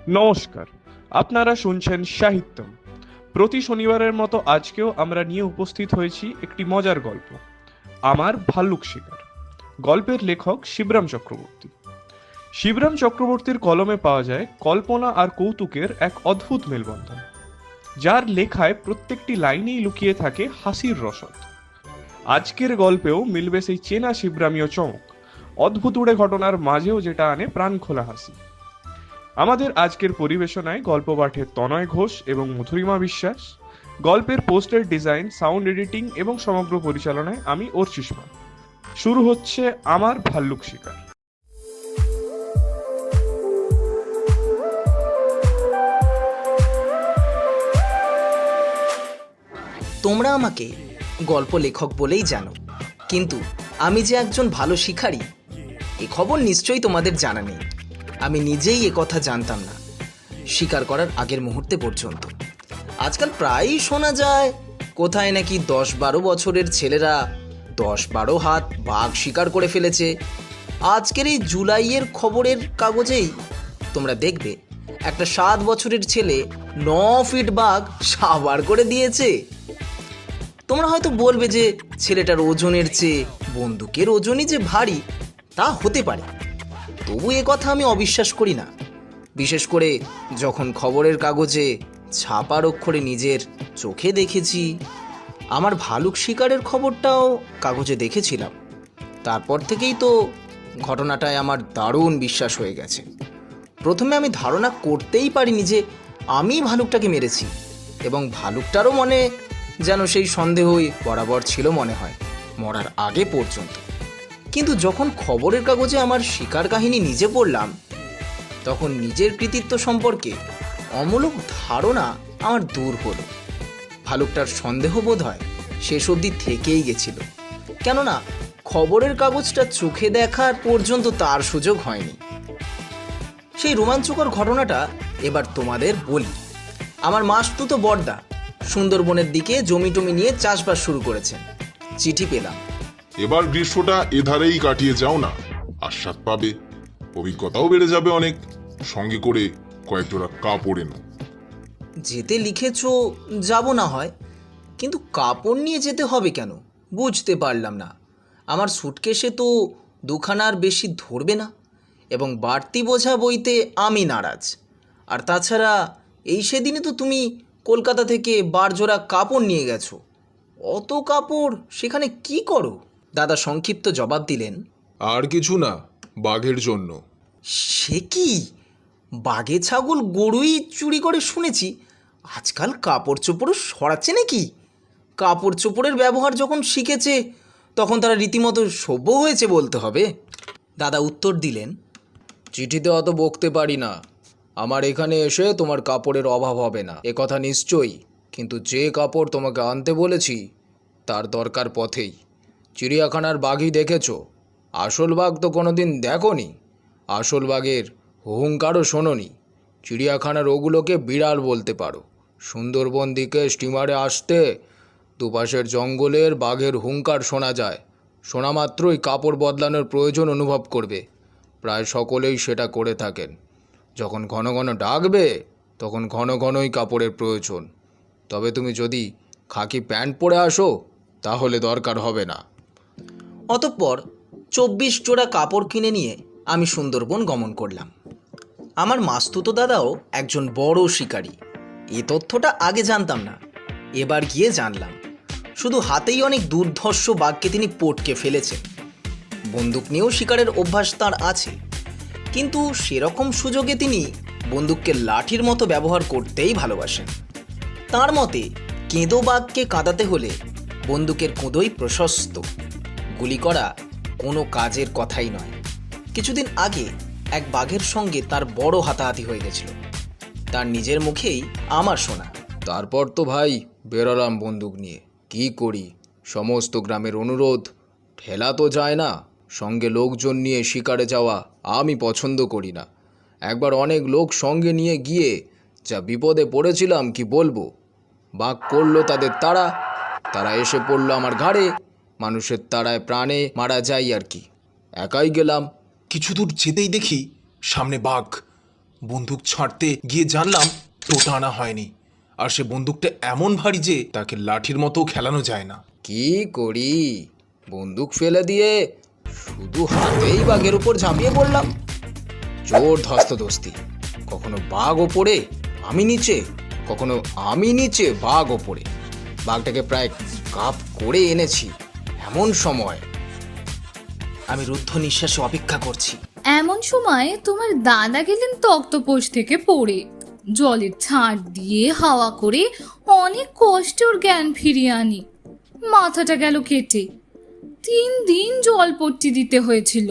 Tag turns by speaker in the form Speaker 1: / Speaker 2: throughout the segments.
Speaker 1: নমস্কার, আপনারা শুনছেন সাহিত্যম। প্রতি শনিবারের মতো আজকেও আমরা নিয়ে উপস্থিত হয়েছি একটি মজার গল্প, আমার ভাল্লুক শিকার। গল্পের লেখক শিবরাম চক্রবর্তী। শিবরাম চক্রবর্তীর কলমে পাওয়া যায় কল্পনা আর কৌতুকের এক অদ্ভুত মেলবন্ধন, যার লেখায় প্রত্যেকটি লাইনেই লুকিয়ে থাকে হাসির রসদ। আজকের গল্পেও মিলবে সেই চেনা শিবরামীয় চমক, অদ্ভুত উড়ে ঘটনার মাঝেও যেটা আনে প্রাণখোলা হাসি। আমাদের আজকের পরিবেশনায় গল্প পাঠে তনয় ঘোষ এবং মধুরিমা বিশ্বাস। গল্পের পোস্টার ডিজাইন, সাউন্ড এডিটিং এবং সমগ্র পরিচালনায় আমি অর্চিষ্মা। শুরু হচ্ছে আমার ভাল্লুক শিকার।
Speaker 2: তোমরা আমাকে গল্প লেখক বলেই জানো, কিন্তু আমি যে একজন ভালো শিকারী এ খবর নিশ্চয়ই তোমাদের জানা নেই। আমি নিজেই এ কথা জানতাম না শিকার করার আগের মুহূর্তে পর্যন্ত। আজকাল প্রায়ই শোনা যায় কোথায় নাকি 10-12 বছরের ছেলেরা 10-12 হাত বাঘ শিকার করে ফেলেছে। আজকের এই জুলাইয়ের খবরের কাগজেই তোমরা দেখবে একটা 7 বছরের ছেলে 9 ফিট বাঘ সাবার করে দিয়েছে। তোমরা হয়তো বলবে যে ছেলেটার ওজনের চেয়ে বন্দুকের ওজনই যে ভারী, তা হতে পারে। তবু এ কথা আমি অবিশ্বাস করি না, বিশেষ করে যখন খবরের কাগজে ছাপার অক্ষরে নিজের চোখে দেখেছি। আমার ভালুক শিকারের খবরটাও কাগজে দেখেছিলাম, তারপর থেকেই তো ঘটনাটায় আমার দারুণ বিশ্বাস হয়ে গেছে। প্রথমে আমি ধারণা করতেই পারিনি যে আমি ভালুকটাকে মেরেছি, এবং ভালুকটারও মনে যেন সেই সন্দেহই বরাবর ছিল মনে হয় মরার আগে পর্যন্ত। কিন্তু যখন খবরের কাগজে আমার শিকার কাহিনী নিজে পড়লাম, তখন নিজের কৃতিত্ব সম্পর্কে অমূলক ধারণা আমার দূর হলো। ভালুকটার সন্দেহ বোধ হয় শেষ অবধি থেকেই গেছিল, কেননা খবরের কাগজটা চোখে দেখার পর্যন্ত তার সুযোগ হয়নি। সেই রোমাঞ্চকর ঘটনাটা এবার তোমাদের বলি। আমার মাসতুতো বড়দা সুন্দরবনের দিকে জমি টমি নিয়ে চাষবাস শুরু করেছেন। চিঠি পেলাম,
Speaker 3: এবার গ্রীষ্মটা এধারেই কাটিয়ে যাও না, আস্বাদ পাবে, অভিজ্ঞতাও বেড়ে যাবে অনেক। সঙ্গে করে কয়েক জোড়া কাপড় এনো।
Speaker 2: যেতে লিখেছো যাব না হয়, কিন্তু কাপড় নিয়ে যেতে হবে কেন বুঝতে পারলাম না। আমার সুটকেসে তো দুখানার বেশি ধরবে না, এবং বাড়তি বোঝা বইতে আমি নারাজ। আর তাছাড়া এই সেদিনে তো তুমি কলকাতা থেকে 12 জোড়া কাপড় নিয়ে গেছো। অত কাপড় সেখানে কি করো? দাদা সংক্ষিপ্ত জবাব দিলেন,
Speaker 4: আর কিছু না, বাঘের জন্য।
Speaker 2: সে কি, বাঘে ছাগল গরুই চুরি করে শুনেছি, আজকাল কাপড় চোপড়ও সরাচ্ছে নাকি? কাপড় চোপড়ের ব্যবহার যখন শিখেছে তখন তারা রীতিমতো সভ্য হয়েছে বলতে হবে। দাদা উত্তর দিলেন,
Speaker 4: চিঠিতে অত বকতে পারি না। আমার এখানে এসে তোমার কাপড়ের অভাব হবে না এ কথা নিশ্চয়ই, কিন্তু যে কাপড় তোমাকে আনতে বলেছি তার দরকার পথেই। চিড়িয়াখানার বাঘই দেখেছ, আসল বাঘ তো কোনোদিন দেখোনি। আসল বাঘের হুঙ্কারও শোনোনি। চিড়িয়াখানার ওগুলোকে বিড়াল বলতে পারো। সুন্দরবন দিকে স্টিমারে আসতে দুপাশের জঙ্গলের বাঘের হুঙ্কার শোনা যায়। শোনা মাত্রই কাপড় বদলানোর প্রয়োজন অনুভব করবে। প্রায় সকলেই সেটা করে থাকেন। যখন ঘন ঘন ডাকবে তখন ঘন ঘনই কাপড়ের প্রয়োজন। তবে তুমি যদি খাকি প্যান্ট পরে আসো তাহলে দরকার হবে না।
Speaker 2: অতঃপর 24 জোড়া কাপড় কিনে নিয়ে আমি সুন্দরবন গমন করলাম। আমার মাস্তুতো দাদাও একজন বড় শিকারী। এ তথ্যটা আগে জানতাম না, এবার গিয়ে জানলাম। শুধু হাতেই অনেক দুর্ধর্ষ বাঘকে তিনি পটকে ফেলেছেন। বন্দুক নিয়েও শিকারের অভ্যাস তার আছে, কিন্তু সেরকম সুযোগে তিনি বন্দুককে লাঠির মতো ব্যবহার করতেই ভালোবাসেন। তার মতে কেঁদো বাঘকে কাঁদাতে হলে বন্দুকের কুঁদোই প্রশস্ত, গুলি করা কোনো কাজের কথাই নয়। কিছুদিন আগে এক বাঘের সঙ্গে তার বড় হাতাহাতি হয়ে গেছিল, তার নিজের মুখেই আমার শোনা।
Speaker 4: তারপর তো ভাই বেরোলাম বন্দুক নিয়ে। কি করি, সমস্ত গ্রামের অনুরোধ, ঠেলা তো যায় না। সঙ্গে লোকজন নিয়ে শিকারে যাওয়া আমি পছন্দ করি না। একবার অনেক লোক সঙ্গে নিয়ে গিয়ে যা বিপদে পড়েছিলাম কি বলবো। বাঘ করলো তাদের তাড়া, তারা এসে পড়লো আমার ঘাড়ে। মানুষের তাড়ায় প্রাণে মারা যায় আর কি। একাই গেলাম।
Speaker 5: কিছু দূর যেতেই দেখি সামনে বাঘ, বন্দুক ছাড়তে গিয়ে জানলাম টোটা আনা হয়নি, আর সে বন্দুকটা এমন ভারী যে তাকে লাঠির মতো খেলানো যায় না।
Speaker 4: কি করি, বন্দুক ফেলে দিয়ে শুধু হাতেই বাঘের উপর ঝাঁপিয়ে পড়লাম। জোর ধস্তাধস্তি, কখনো বাঘ ওপরে আমি নিচে, কখনো আমি নিচে বাঘ ওপরে। বাঘটাকে প্রায় কাপ করে এনেছি। এমন সময়
Speaker 2: আমি রুদ্ধ নিঃশ্বাসে অপেক্ষা করছি।
Speaker 6: এমন সময় তোমার দাদা গেলেন তক্তপোষ থেকে পড়ে, জলের ছাঁট দিয়ে হাওয়া করে অনেক কষ্টে ওর জ্ঞান ফিরিয়ে আনি। মাথাটা গেল কেটে, 3 দিন জলপট্টি দিতে হয়েছিল।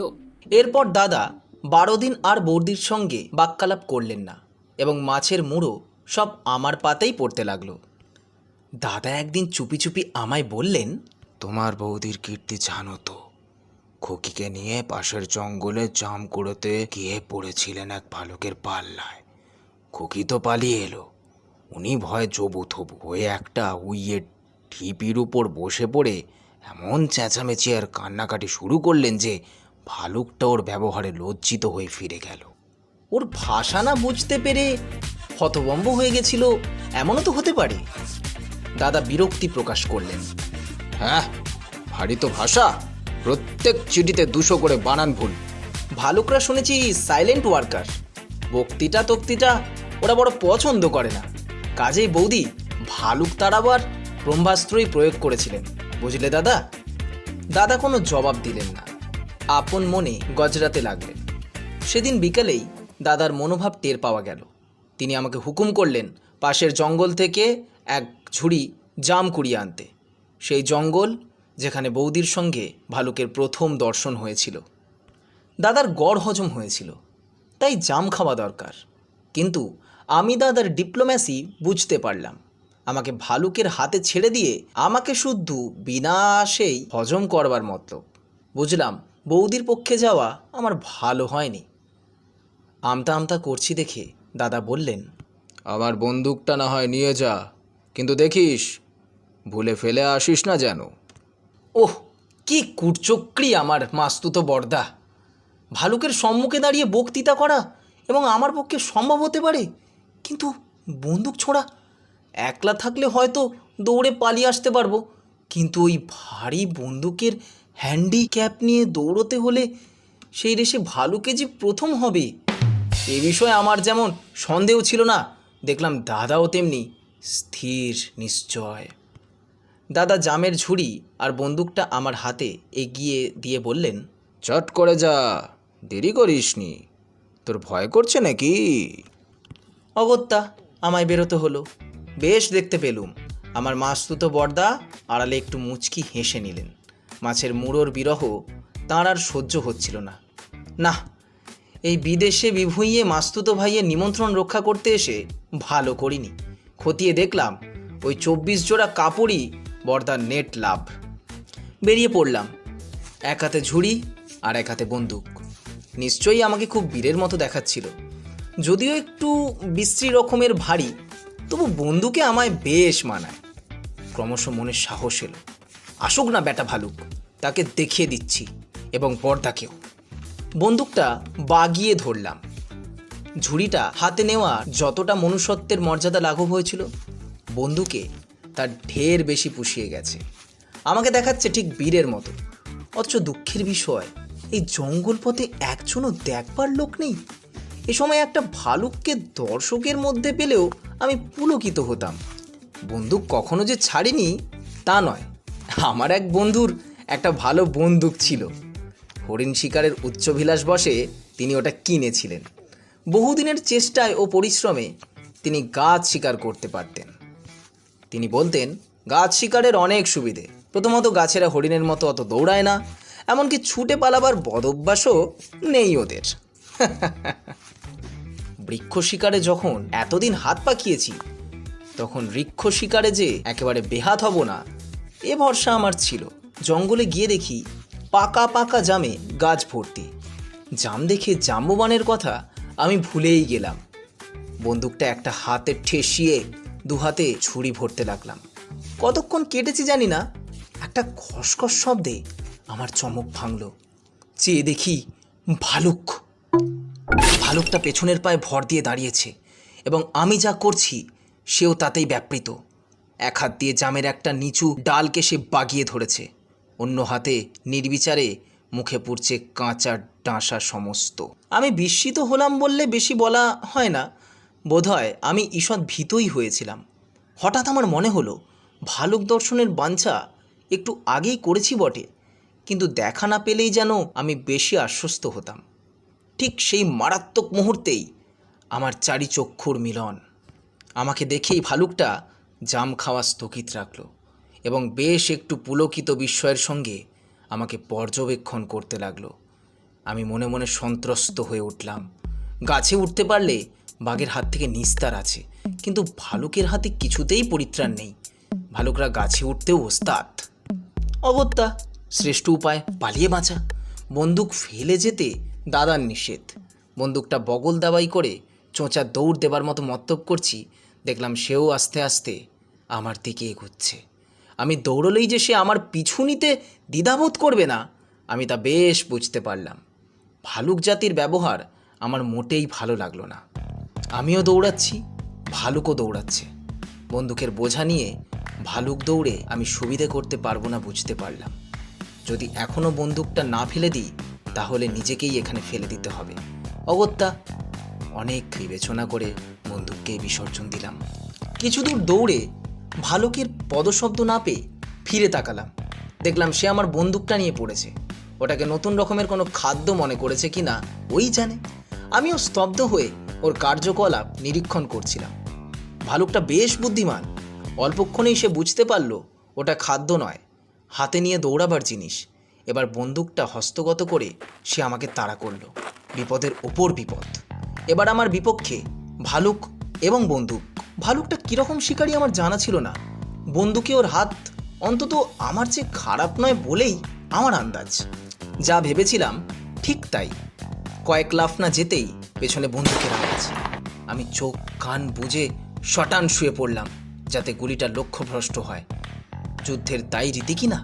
Speaker 2: এরপর দাদা 12 দিন আর বৌদির সঙ্গে বাক্যালাপ করলেন না এবং মাছের মুড়ো সব আমার পাতেই পড়তে লাগলো। দাদা একদিন চুপি চুপি আমায় বললেন,
Speaker 4: তোমার বৌদির কীর্তি জানো তো? খুকিকে নিয়ে পাশের জঙ্গলে জাম কুড়োতে গিয়ে পড়েছিলেন এক ভালুকের পাল্লায়। খুকি তো পালিয়ে এলো, উনি ভয়ে জবু থবু হয়ে একটা উইয়ের ঢিপির উপর বসে পড়ে এমন চেঁচামেচি আর কান্নাকাটি শুরু করলেন যে ভালুকটা ওর ব্যবহারে লজ্জিত হয়ে ফিরে গেল।
Speaker 2: ওর ভাষা না বুঝতে পেরে হতভম্ব হয়ে গেছিল, এমনও তো হতে পারে। দাদা বিরক্তি প্রকাশ করলেন।
Speaker 4: হ্যাঁ, ভারী তো ভাষা, প্রত্যেক চিঠিতে 200 করে বানান ভুল।
Speaker 2: ভালুকরা শুনেছি সাইলেন্ট ওয়ার্কার, বক্তৃতা তক্তিটা ওরা বড় পছন্দ করে না। কাজেই বৌদি ভালুক তাড়াবার ব্রহ্মাস্ত্রই প্রয়োগ করেছিলেন, বুঝলে দাদা? দাদা কোনো জবাব দিলেন না, আপন মনে গজরাতে লাগলেন। সেদিন বিকালেই দাদার মনোভাব টের পাওয়া গেল। তিনি আমাকে হুকুম করলেন পাশের জঙ্গল থেকে এক ঝুড়ি জাম কুড়িয়ে আনতে, সেই জঙ্গল যেখানে বৌদির সঙ্গে ভালুকের প্রথম দর্শন হয়েছিল। দাদার গড় হজম হয়েছিল, তাই জাম খাওয়া দরকার। কিন্তু আমি দাদার ডিপ্লোম্যাসি বুঝতে পারলাম। আমাকে ভালুকের হাতে ছেড়ে দিয়ে আমাকে শুদ্ধ বিনা আশেই হজম করবার মতলব। বুঝলাম বৌদির পক্ষে যাওয়া আমার ভালো হয়নি। আমতা আমতা করছি দেখে দাদা বললেন,
Speaker 4: আমার বন্দুকটা না হয় নিয়ে যা, কিন্তু দেখিস ভুলে ফেলে আসিস না যেন।
Speaker 2: ওহ, কি কুটচক্রি আমার মাস্তুতো বর্দা! ভালুকের সম্মুখে দাঁড়িয়ে বক্তৃতা করা এবং আমার পক্ষে সম্ভব হতে পারে, কিন্তু বন্দুক ছোঁড়া? একলা থাকলে হয়তো দৌড়ে পালিয়ে আসতে পারবো, কিন্তু ওই ভারী বন্দুকের হ্যান্ডিক্যাপ নিয়ে দৌড়তে হলে সেই রেসে ভালুকে যে প্রথম হবে, এ বিষয়ে আমার যেমন সন্দেহ ছিল না, দেখলাম দাদাও তেমনি স্থির নিশ্চয়। দাদা জামের ঝুড়ি আর বন্দুকটা আমার হাতে এগিয়ে দিয়ে বললেন,
Speaker 4: চট করে যা, দেরি করিসনি। তোর ভয় করছে নাকি?
Speaker 2: অগত্যা আমায় বেরোতে হলো। বেশ দেখতে পেলুম আমার মাস্তুতো বর্দা আড়ালে একটু মুচকি হেসে নিলেন। মাছের মুড়োর বিরহ তাঁর আর সহ্য হচ্ছিল না। না, এই বিদেশে বিভুঁইয়ে মাস্তুতো ভাইয়ের নিমন্ত্রণ রক্ষা করতে এসে ভালো করিনি। খতিয়ে দেখলাম ওই 24 জোড়া কাপড়ই বর্দার নেট লাভ। বেরিয়ে পড়লাম, এক হাতে ঝুড়ি আর এক হাতে বন্দুক। নিশ্চয়ই আমাকে খুব বীরের মতো দেখাচ্ছিল, যদিও একটু বিশ্রী রকমের ভারী, তবু বন্দুকে আমায় বেশ মানায়। ক্রমশ মনে সাহস এলো, আসুক না বেটা ভালুক, তাকে দেখিয়ে দিচ্ছি, এবং বর্দাকেও। বন্দুকটা বাগিয়ে ধরলাম। ঝুড়িটা হাতে নেওয়া যতটা মনুষ্যত্বের মর্যাদা লাঘব হয়েছিল, বন্দুকে তার ঢের বেশি পুষিয়ে গেছে। আমাকে দেখাচ্ছে ঠিক বীরের মতো। অথচ দুঃখের বিষয়, এই জঙ্গল পথে একজনও দেখবার লোক নেই। এ সময় একটা ভালুককে দর্শকের মধ্যে পেলেও আমি পুলকিত হতাম। বন্দুক কখনো যে ছাড়িনি তা নয়, আমার এক বন্ধুর একটা ভালো বন্দুক ছিল। হরিণ শিকারের উচ্চভিলাষ বশে তিনি ওটা কিনেছিলেন। বহুদিনের চেষ্টায় ও পরিশ্রমে তিনি গাছ শিকার করতে পারতেন। তিনি বলতেন, গাছ শিকারের অনেক সুবিধে। প্রথমত, গাছেরা হরিণের মতো অত দৌড়ায় না, এমনকি ছুটে পালাবার বদভ্যাসও নেই ওদের। বৃক্ষ শিকারে যখন এতদিন হাত পাকিয়েছি, তখন বৃক্ষ শিকারে যে একেবারে বেহাত হব না, এ ভরসা আমার ছিল। জঙ্গলে গিয়ে দেখি পাকা পাকা জামে গাছ ভর্তি। জাম দেখে জাম্ববানের কথা আমি ভুলেই গেলাম। বন্দুকটা একটা হাতে ঠেসিয়ে দু হাতে ছুরি ভরতে লাগলাম। কতক্ষণ কেটেছি জানি না, একটা খসখস শব্দে আমার চমক ভাঙল। চেয়ে দেখি ভালুক। ভালুকটা পেছনের পায়ে ভর দিয়ে দাঁড়িয়েছে এবং আমি যা করছি সেও তাতেই ব্যাপৃত। এক হাত দিয়ে জামের একটা নিচু ডালকে সে বাগিয়ে ধরেছে, অন্য হাতে নির্বিচারে মুখে পুড়ছে কাঁচা ডাঁসা সমস্ত। আমি বিস্মিত হলাম বললে বেশি বলা হয় না, বোধহয় আমি ঈষৎ ভীতই হয়েছিলাম। হঠাৎ আমার মনে হলো ভালুক দর্শনের বাঞ্ছা একটু আগেই করেছি বটে, কিন্তু দেখা না পেলেই যেন আমি বেশি আশ্বস্ত হতাম। ঠিক সেই মারাত্মক মুহূর্তেই আমার চারি চক্ষুর মিলন। আমাকে দেখেই ভালুকটা জাম খাওয়া স্থগিত রাখল এবং বেশ একটু পুলকিত বিস্ময়ের সঙ্গে আমাকে পর্যবেক্ষণ করতে লাগলো। আমি মনে মনে সন্ত্রস্ত হয়ে উঠলাম। গাছে উঠতে পারলে বাঘের হাত থেকে নিস্তার আছে, কিন্তু ভালুকের হাতে কিছুতেই পরিত্রাণ নেই। ভালুকরা গাছে উঠতেও ওস্তাদ। অগত্যা শ্রেষ্ঠ উপায় পালিয়ে বাঁচা। বন্দুক ফেলে যেতে দাদার নিষেধ। বন্দুকটা বগল দাবাই করে চোঁচা দৌড় দেবার মতো মত্তব করছি, দেখলাম সেও আস্তে আস্তে আমার দিকে এগোচ্ছে। আমি দৌড়লেই যে সে আমার পিছু নিতে দ্বিধাবোধ করবে না, আমি তা বেশ বুঝতে পারলাম। ভালুক জাতির ব্যবহার আমার মোটেই ভালো লাগলো না। আমিও দৌড়াচ্ছি, ভালুকও দৌড়াচ্ছে। বন্দুকের বোঝা নিয়ে ভালুক দৌড়ে আমি সুবিধে করতে পারবো না বুঝতে পারলাম। যদি এখনও বন্দুকটা না ফেলে দিই তাহলে নিজেকেই এখানে ফেলে দিতে হবে। অগত্যা অনেক বিবেচনা করে বন্দুককে বিসর্জন দিলাম। কিছু দূর দৌড়ে ভালুকের পদশব্দ না পেয়ে ফিরে তাকালাম, দেখলাম সে আমার বন্দুকটা নিয়ে পড়েছে। ওটাকে নতুন রকমের কোনো খাদ্য মনে করেছে কি না ওই জানে। আমিও স্তব্ধ হয়ে ওর কার্যকলাপ নিরীক্ষণ করছিলাম। ভালুকটা বেশ বুদ্ধিমান। অল্পক্ষণেই সে বুঝতে পারল ওটা খাদ্য নয়, হাতে নিয়ে দৌড়াবার জিনিস। এবার বন্দুকটা হস্তগত করে সে আমাকে তাড়া করলো। বিপদের ওপর বিপদ। এবার আমার বিপক্ষে ভালুক এবং বন্দুক। ভালুকটা কীরকম শিকারী আমার জানা ছিল না। বন্দুকে ওর হাত অন্তত আমার চেয়ে খারাপ নয় বলেই আমার আন্দাজ। যা ভেবেছিলাম ঠিক তাই। কয়েক লাফ না যেতেই পেছনে বন্দুকের আওয়াজ। আমি চোখ কান বুজে শটান শুয়ে পড়লাম যাতে গুলিটা লক্ষ্যভ্রষ্ট হয়। যুদ্ধের তাই রীতি কি না।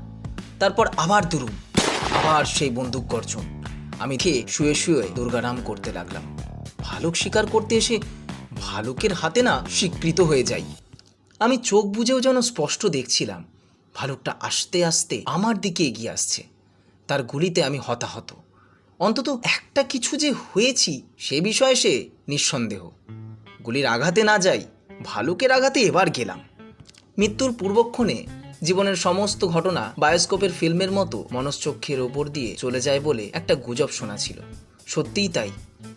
Speaker 2: তারপর আবার দুরুম, আবার সেই বন্দুক গর্জন। আমি খেয়ে শুয়ে শুয়ে দুর্গারাম করতে লাগলাম। ভালুক শিকার করতে এসে ভালুকের হাতে না স্বীকৃত হয়ে যাই। আমি চোখ বুজেও যেন স্পষ্ট দেখছিলাম ভালুকটা আস্তে আস্তে আমার দিকে এগিয়ে আসছে। তার গুলিতে আমি হতাহত। অন্তত একটা কিছু যে হয়েছি সে বিষয়ে সে নিঃসন্দেহ। গুলির আঘাতে না যাই, ভালুকের আঘাতে এবার গেলাম। মৃত্যুর পূর্বক্ষণে জীবনের সমস্ত ঘটনা বায়োস্কোপের ফিল্মের মতো মনশ্চক্ষের ওপর দিয়ে চলে যায় বলে একটা গুজব শোনা ছিল। সত্যিই তাই।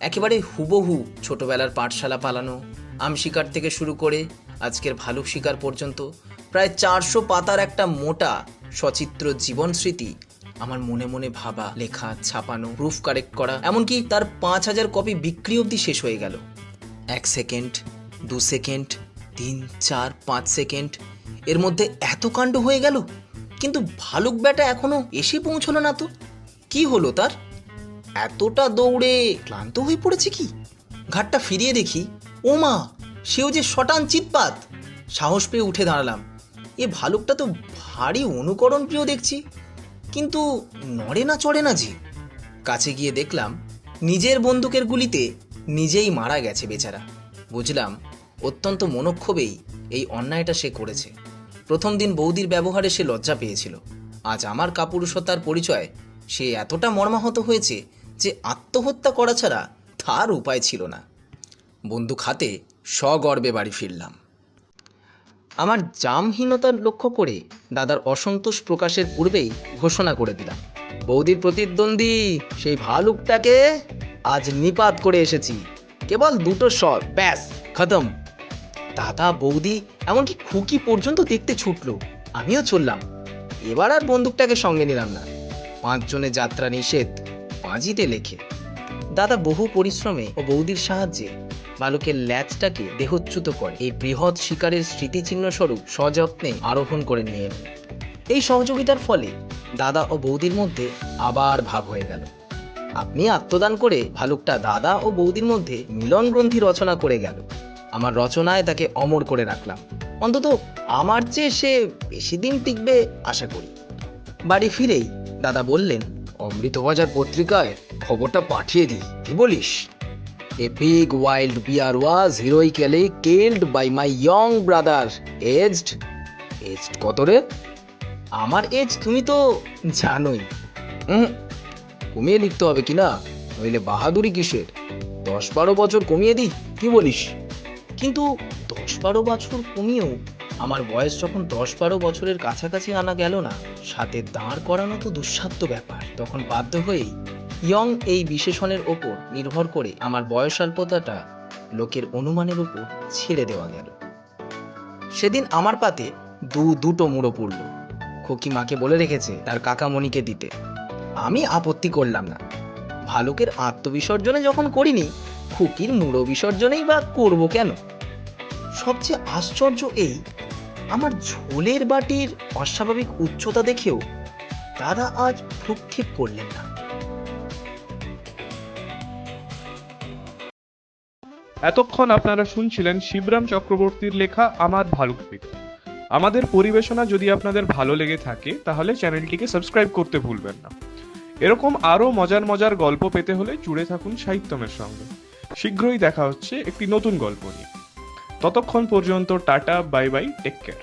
Speaker 2: একেবারে হুবহু ছোটবেলার পাঠশালা পালানো, আম শিকার থেকে শুরু করে আজকের ভালুক শিকার পর্যন্ত প্রায় 400 পাতার একটা মোটা সচিত্র জীবন স্মৃতি আমার মনে মনে ভাবা, লেখা, ছাপানো, প্রুফ কারেক্ট করা, এমনকি তার 5000 কপি বিক্রি অবধি শেষ হয়ে গেল। 1 সেকেন্ড, 2 সেকেন্ড, 3, 4, 5 সেকেন্ড, এর মধ্যে এত কাণ্ড হয়ে গেল। কিন্তু ভালুক ব্যাটা এখনো এসে পৌঁছলো না তো। কি হলো তার? এতটা দৌড়ে ক্লান্ত হয়ে পড়েছে কি? ঘাটটা ফিরিয়ে দেখি, ও মা, সেও যে শটান চিৎপাত। সাহস পেয়ে উঠে দাঁড়ালাম। এ ভালুকটা তো ভারী অনুকরণ প্রিয় দেখছি, কিন্তু নড়ে না চড়ে না যে। কাছে গিয়ে দেখলাম নিজের বন্দুকের গুলিতে নিজেই মারা গেছে বেচারা। বুঝলাম অত্যন্ত মনোক্ষোভেই এই অন্যায়টা সে করেছে। প্রথম দিন বৌদির ব্যবহারে সে লজ্জা পেয়েছিল। আজ আমার কাপুরুষতার পরিচয় সে এতটা মর্মাহত হয়েছে যে আত্মহত্যা করা ছাড়া তার উপায় ছিল না। বন্দুক হাতে সগর্বে বাড়ি ফিরলাম। আমার জামহীনতার লক্ষ্য করে দাদার অসন্তোষ প্রকাশের পূর্বেই ঘোষণা করে দিলাম, বৌদির প্রতিদ্বন্দ্বী সেই ভালুকটাকে আজ নিপাত করে এসেছি। কেবল 2টো শট, ব্যাস খতম। দাদা, বৌদি, এমনকি খুকি পর্যন্ত দেখতে ছুটলো। আমিও চললাম। এবার আর বন্দুকটাকে সঙ্গে নিলাম না। 5 জনের যাত্রা নিষেধ, পাঁজিতে লেখে। দাদা বহু পরিশ্রমে ও বৌদির সাহায্যে বালকের ল্যাজটাকে দেহচ্যুত করে এই বৃহৎ শিকারের স্মৃতিচিহ্ন স্বরূপ সযত্নে আরোহণ করে নিয়ে এলেন। এই সহযোগিতার ফলে দাদা ও বৌদির মধ্যে আবার ভাব হয়ে গেল। আপনি আত্মদান করে ভালুকটা দাদা ও বৌদির মধ্যে মিলন গ্রন্থি রচনা করে গেল। আমার রচনায় তাকে অমর করে রাখলাম। অন্তত আমার চেয়ে সে বেশি দিন টিকবে আশা করি। বাড়ি ফিরেই দাদা বললেন,
Speaker 4: অমৃতবাজার পত্রিকায় খবরটা পাঠিয়ে দিই, কি বলিস? A big wild bear was heroically killed by my young brother, aged কত রে?
Speaker 2: আমার এজ তুমি তো জানোই।
Speaker 4: কমিয়ে লিখতে হবে কি না, নইলে বাহাদুরি কিসের? 10-12 বছর কমিয়ে দিই, কি বলিস?
Speaker 2: কিন্তু 10-12 বছর কমিয়েও আমার বয়স যখন 10-12 বছরের কাছাকাছি আনা গেল না, সাথে দাঁড় করানো তো দুঃসাধ্য ব্যাপার। তখন বাধ্য হয়েই ইয়ং এই বিশেষণের ওপর নির্ভর করে আমার বয়স অল্পতাটা লোকের অনুমানের উপর ছেড়ে দেওয়া গেল। সেদিন আমার পাতে দুটো মুড়ো পড়ল। খোকি মাকে বলে রেখেছে তার কাকামণিকে দিতে। আমি আপত্তি করলাম না। ভালুকের আত্মবিসর্জনে যখন করিনি, খুকির মুড়ো বিসর্জনেই বা করবো কেন? সবচেয়ে আশ্চর্য এই, আমার ঝোলের বাটির অস্বাভাবিক উচ্চতা দেখেও দাদা আজ ভ্রুক্ষেপ করলেন না।
Speaker 1: এতক্ষণ আপনারা শুনছিলেন শিবরাম চক্রবর্তীর লেখা আমার ভালুক শিকার। আমাদের পরিবেশনা যদি আপনাদের ভালো লেগে থাকে তাহলে চ্যানেলটিকে সাবস্ক্রাইব করতে ভুলবেন না। এরকম আরও মজার মজার গল্প পেতে হলে জুড়ে থাকুন সাহিত্যমের সঙ্গে। শীঘ্রই দেখা হচ্ছে একটি নতুন গল্প নিয়ে। ততক্ষণ পর্যন্ত tata, bye bye, take care.